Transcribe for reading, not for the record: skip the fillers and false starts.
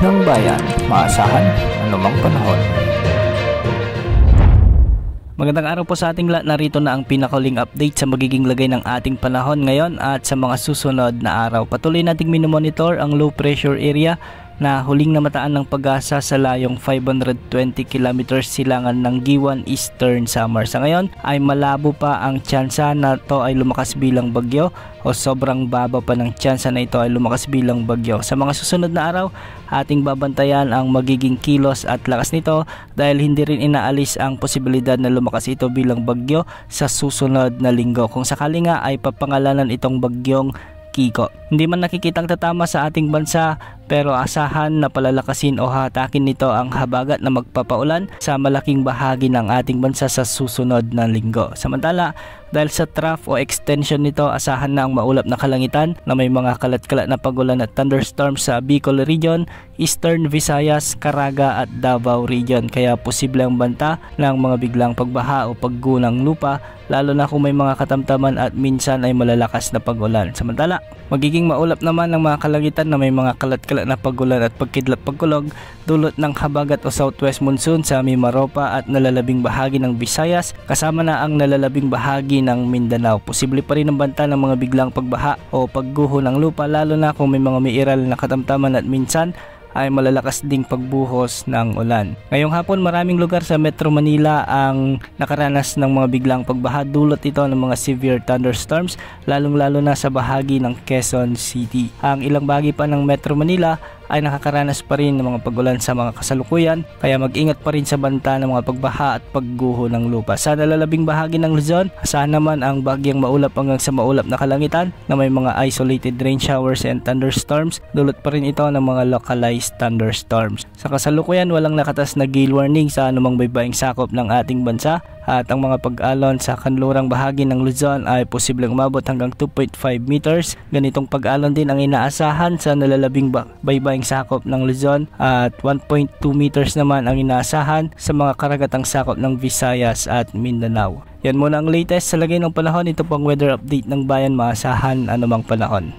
ng bayan, maasahan anumang panahon. Magandang araw po sa ating lahat. Narito na ang pinakaling update sa magiging lagay ng ating panahon ngayon at sa mga susunod na araw. Patuloy nating minomonitor ang low pressure area na huling namataan ng Pag-asa sa layong 520 km silangan ng Giwan Eastern Samar. Sa ngayon ay malabo pa ang tsansa na ito ay lumakas bilang bagyo o sobrang baba pa ng tsansa na ito ay lumakas bilang bagyo. Sa mga susunod na araw, ating babantayan ang magiging kilos at lakas nito dahil hindi rin inaalis ang posibilidad na lumakas ito bilang bagyo sa susunod na linggo. Kung sakali nga ay papangalanan itong bagyong Kiko. Hindi man nakikitang tatama sa ating bansa pero asahan na palalakasin o hatakin nito ang habagat na magpapaulan sa malaking bahagi ng ating bansa sa susunod na linggo. Samantala, dahil sa trough o extension nito, asahan na ang maulap na kalangitan na may mga kalat-kalat na pagulan at thunderstorms sa Bicol Region, Eastern Visayas, Caraga at Davao Region. Kaya posible ang banta ng mga biglang pagbaha o paggunang lupa lalo na kung may mga katamtaman at minsan ay malalakas na pagulan. Samantala, magiging maulap naman ang mga kalangitan na may mga kalat-kalat na pagulan at pagkidlat-pagkulog dulot ng habagat o southwest monsoon sa Mimaropa at nalalabing bahagi ng Visayas kasama na ang nalalabing bahagi ng Mindanao. Posible pa rin ang banta ng mga biglang pagbaha o pagguho ng lupa lalo na kung may mga miiral na katamtaman at minsan ay malalakas ding pagbuhos ng ulan. Ngayong hapon maraming lugar sa Metro Manila ang nakaranas ng mga biglang pagbaha dulot ito ng mga severe thunderstorms lalong-lalo na sa bahagi ng Quezon City. Ang ilang bahagi pa ng Metro Manila ay nakakaranas pa rin ng mga pagulan sa mga kasalukuyan kaya mag-ingat pa rin sa banta ng mga pagbaha at pagguho ng lupa. Sa nalalabing bahagi ng Luzon, asahan naman ang bagyang maulap hanggang sa maulap na kalangitan na may mga isolated rain showers and thunderstorms. Dulot pa rin ito ng mga localized thunderstorms. Sa kasalukuyan, walang nakatas na gale warning sa anumang baybaing sakop ng ating bansa at ang mga pag-alon sa kanlurang bahagi ng Luzon ay posibleng umabot hanggang 2.5 meters. Ganitong pag-alon din ang inaasahan sa nalalabing baybaing sakop ng Luzon at 1.2 meters naman ang inaasahan sa mga karagatang sakop ng Visayas at Mindanao. Yan muna ang latest sa lagay ng panahon. Ito pong weather update ng bayan, maasahan anumang panahon.